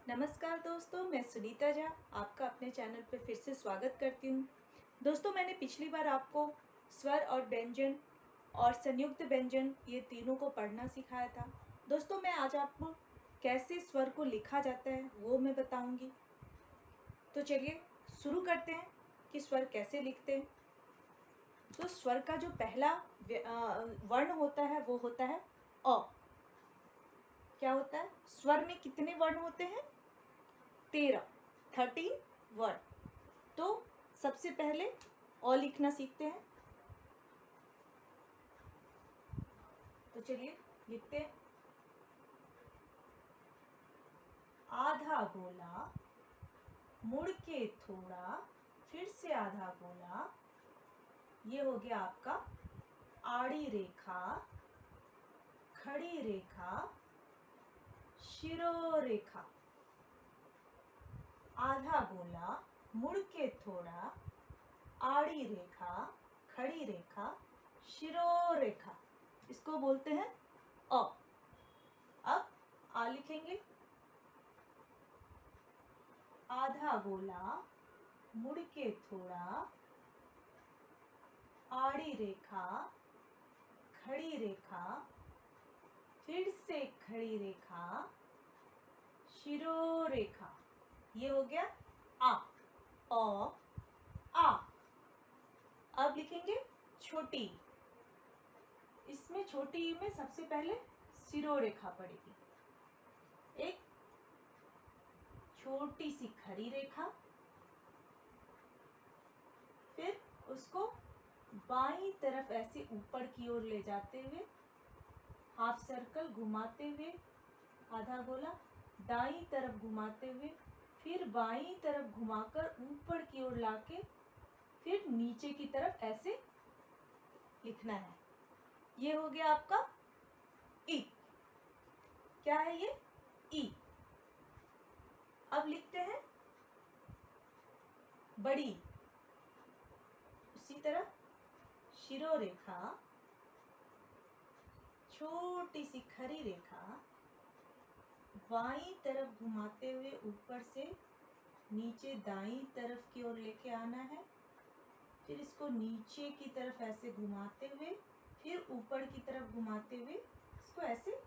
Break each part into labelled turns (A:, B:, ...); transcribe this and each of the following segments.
A: नमस्कार दोस्तों, मैं सुनीता झा आपका अपने चैनल पर फिर से स्वागत करती हूँ। दोस्तों, मैंने पिछली बार आपको स्वर और व्यंजन और संयुक्त व्यंजन ये तीनों को पढ़ना सिखाया था। दोस्तों, मैं आज आपको कैसे स्वर को लिखा जाता है वो मैं बताऊंगी। तो चलिए शुरू करते हैं कि स्वर कैसे लिखते हैं। तो स्वर का जो पहला वर्ण होता है वो होता है अ। क्या होता है? स्वर में कितने वर्ण होते हैं? 13 वर्ण। तो सबसे पहले अ लिखना सीखते हैं। तो चलिए लिखते हैं। आधा गोला, मुड़ के थोड़ा, फिर से आधा गोला। ये हो गया आपका आड़ी रेखा, खड़ी रेखा, शिरोरेखा। आधा गोला, मुड़ के थोड़ा, आड़ी रेखा, खड़ी रेखा, शिरोरेखा। इसको बोलते हैं अ। अब आ लिखेंगे। आधा गोला, मुड़ के थोड़ा, आड़ी रेखा, खड़ी रेखा, फिर से खड़ी रेखा, शिरोरेखा। ये हो गया आ। अ आ। अब लिखेंगे छोटी। इसमें छोटी ई में सबसे पहले शिरोरेखा पड़ेगी। एक छोटी सी खड़ी रेखा, फिर उसको बाईं तरफ ऐसे ऊपर की ओर ले जाते हुए हाफ सर्कल घुमाते हुए, आधा गोला दाईं तरफ घुमाते हुए, फिर बाईं तरफ घुमाकर ऊपर की ओर लाके फिर नीचे की तरफ ऐसे लिखना है। ये हो गया आपका ई। क्या है ये? ई। अब लिखते हैं बड़ी। उसी तरह शिरोरेखा, छोटी सी खड़ी रेखा, बाईं तरफ घुमाते हुए ऊपर से नीचे दाईं तरफ की ओर लेके आना है। फिर इसको नीचे की तरफ ऐसे घुमाते हुए फिर ऊपर की तरफ घुमाते हुए इसको ऐसे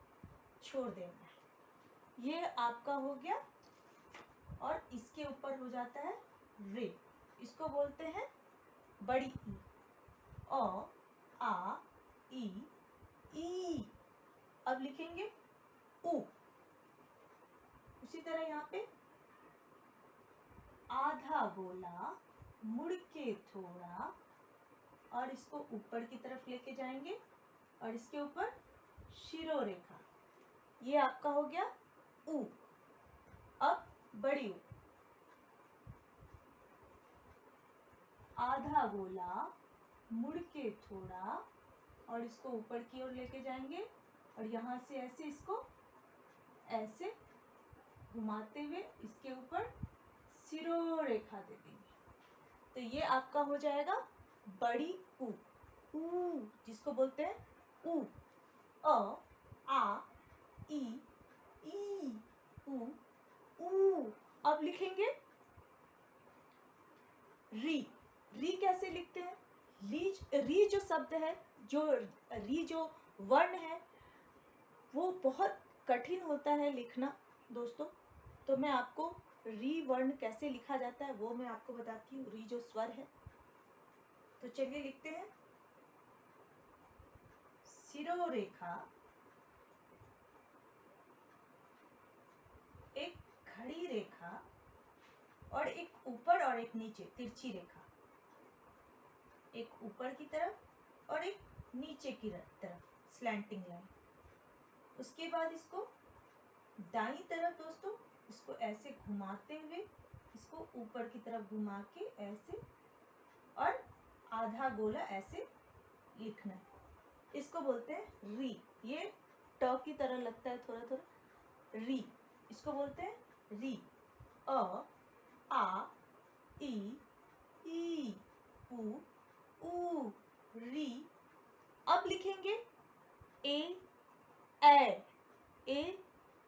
A: छोड़ देना है। ये आपका हो गया। और इसके ऊपर हो जाता है रे। इसको बोलते हैं बड़ी ई। अ आ ई। अब लिखेंगे उ। उसी तरह यहाँ पे आधा गोला, मुड़ के थोड़ा, और इसको ऊपर की तरफ लेके जाएंगे और इसके ऊपर शिरोरेखा। ये आपका हो गया उ। अब बड़ी उ। आधा गोला, मुड़ के थोड़ा, और इसको ऊपर की ओर लेके जाएंगे और यहाँ से ऐसे इसको ऐसे घुमाते हुए इसके ऊपर शिरोरेखा दे देंगे। तो ये आपका हो जाएगा बड़ी उ। ऊ जिसको बोलते हैं उ। अ आ ई उ ऊ। अब लिखेंगे री। री कैसे लिखते हैं? री जो शब्द है, जो री जो वर्ण है वो बहुत कठिन होता है लिखना दोस्तों। तो मैं आपको री वर्ण कैसे लिखा जाता है वो मैं आपको बताती हूँ। री जो स्वर है। तो चलिए लिखते हैं। शिरोरेखा, एक खड़ी रेखा, और एक ऊपर और एक नीचे तिरछी रेखा। एक ऊपर की तरफ और एक नीचे की तरफ स्लैंटिंग लाइन। उसके बाद इसको दाईं तरफ दोस्तों इसको ऐसे घुमाते हुए इसको ऊपर की तरफ घुमा के ऐसे और आधा गोला ऐसे लिखना है। इसको बोलते हैं री। ये ट की तरह लगता है थोड़ा थोड़ा। री। इसको बोलते हैं री। अ आ ई उ री। अब लिखेंगे ए ए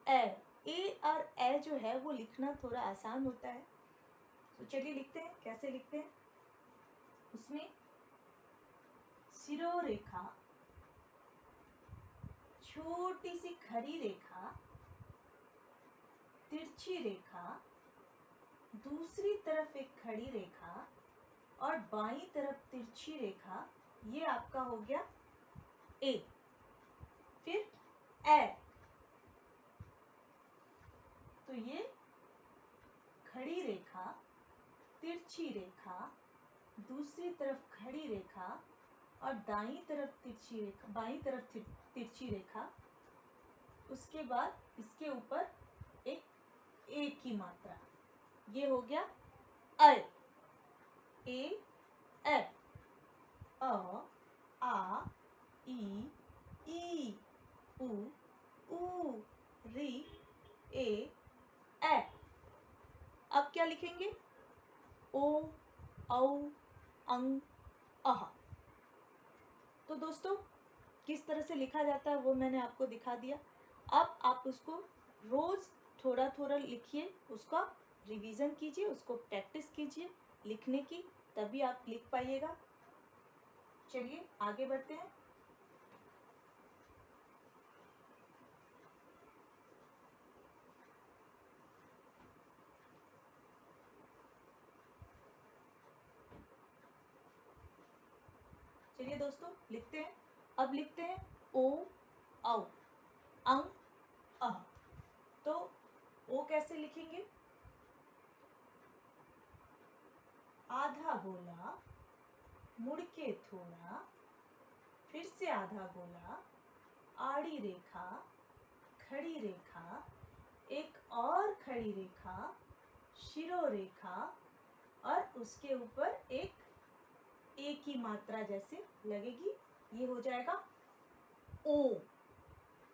A: ए ए और ए जो है वो लिखना थोड़ा आसान होता है। तो चलिए लिखते हैं, कैसे लिखते हैं। उसमें शिरोरेखा, छोटी सी खड़ी रेखा, तिरछी रेखा, दूसरी तरफ एक खड़ी रेखा और बाईं तरफ तिरछी रेखा, ये आपका हो गया ए। फिर ए, तो ये खड़ी रेखा, तिरछी रेखा, दूसरी तरफ खड़ी रेखा और दाईं तरफ तिरछी रेखा, बाईं तरफ तिरछी रेखा। उसके बाद इसके ऊपर एक ए की मात्रा, ये हो गया अ। ए ए, अ आ ई उ ऊ री ए ए। अब क्या लिखेंगे, ओ औ अंग अह। तो दोस्तों किस तरह से लिखा जाता है वो मैंने आपको दिखा दिया। अब आप उसको रोज थोड़ा थोड़ा लिखिए, उसका रिवीजन कीजिए, उसको प्रैक्टिस कीजिए लिखने की, तभी आप लिख पाइएगा। चलिए आगे बढ़ते हैं। चलिए दोस्तों लिखते हैं। अब लिखते हैं ओ औ अंग अह। तो ओ कैसे लिखेंगे, आधा गोला, मुड़ के थोड़ा, फिर से आधा गोला, आड़ी रेखा, खड़ी रेखा, एक और खड़ी रेखा, शिरोरेखा और उसके ऊपर एक ए की मात्रा जैसे लगेगी, ये हो जाएगा ओ।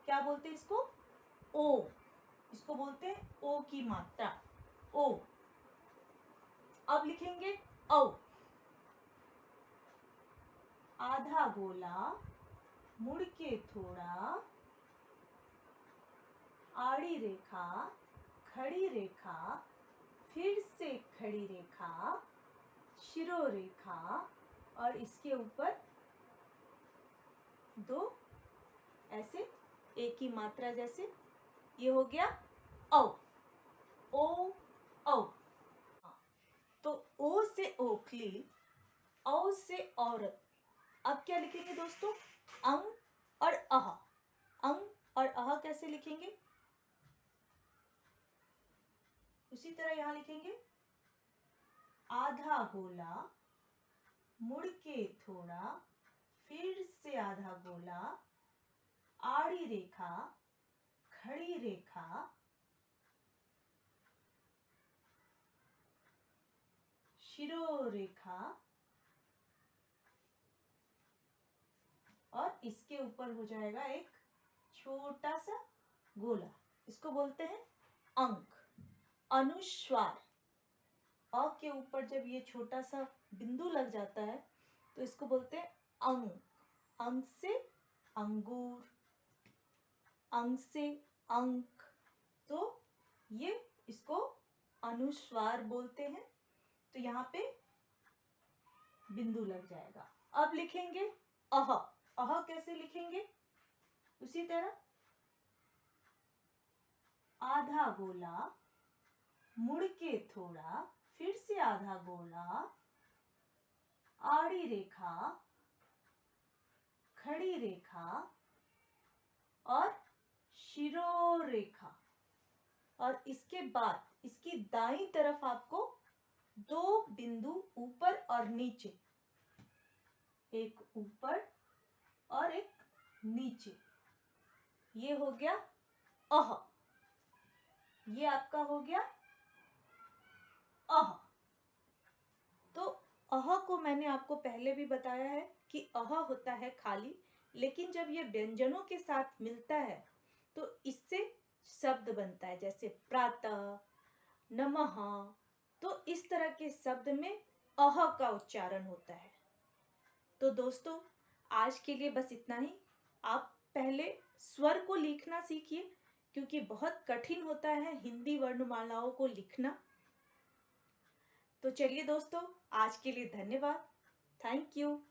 A: क्या बोलते हैं इसको, ओ। इसको बोलते हैं ओ की मात्रा, ओ। अब लिखेंगे औ, आधा गोला, मुड़ के थोड़ा, आड़ी रेखा, खड़ी रेखा, फिर से खड़ी रेखा, शिरोरेखा और इसके ऊपर दो ऐसे एक की मात्रा जैसे, ये हो गया औ। ओ औ। तो ओ से ओखली, औ से औरत। अब क्या लिखेंगे दोस्तों, अंग और अह। अंग और अह कैसे लिखेंगे, उसी तरह यहां लिखेंगे, आधा गोला, मुड़ के थोड़ा, फिर से आधा गोला, आड़ी रेखा, खड़ी रेखा, शिरोरेखा और इसके ऊपर हो जाएगा एक छोटा सा गोला, इसको बोलते हैं अंक। अनुस्वार, अ के ऊपर जब ये छोटा सा बिंदु लग जाता है तो इसको बोलते हैं अंग। अंग से अंगूर, अंग से अंक, तो ये इसको अनुस्वार बोलते हैं। तो यहाँ पे बिंदु लग जाएगा। अब लिखेंगे अह। अह कैसे लिखेंगे, उसी तरह, आधा गोला, मुड़ के थोड़ा, फिर से आधा गोला, आड़ी रेखा, खड़ी रेखा और शिरोरेखा और इसके बाद इसकी दाईं तरफ आपको दो बिंदु ऊपर और नीचे, एक ऊपर और एक नीचे, ये हो गया अह। ये आपका हो गया अह। तो अह को मैंने आपको पहले भी बताया है कि अह होता है खाली, लेकिन जब ये व्यंजनों के साथ मिलता है तो इससे शब्द बनता है, जैसे प्रातः, नमः। तो इस तरह के शब्द में अह का उच्चारण होता है। तो दोस्तों आज के लिए बस इतना ही। आप पहले स्वर को लिखना सीखिए, क्योंकि बहुत कठिन होता है हिंदी वर्णमालाओं को लिखना। तो चलिए दोस्तों, आज के लिए धन्यवाद। Thank you.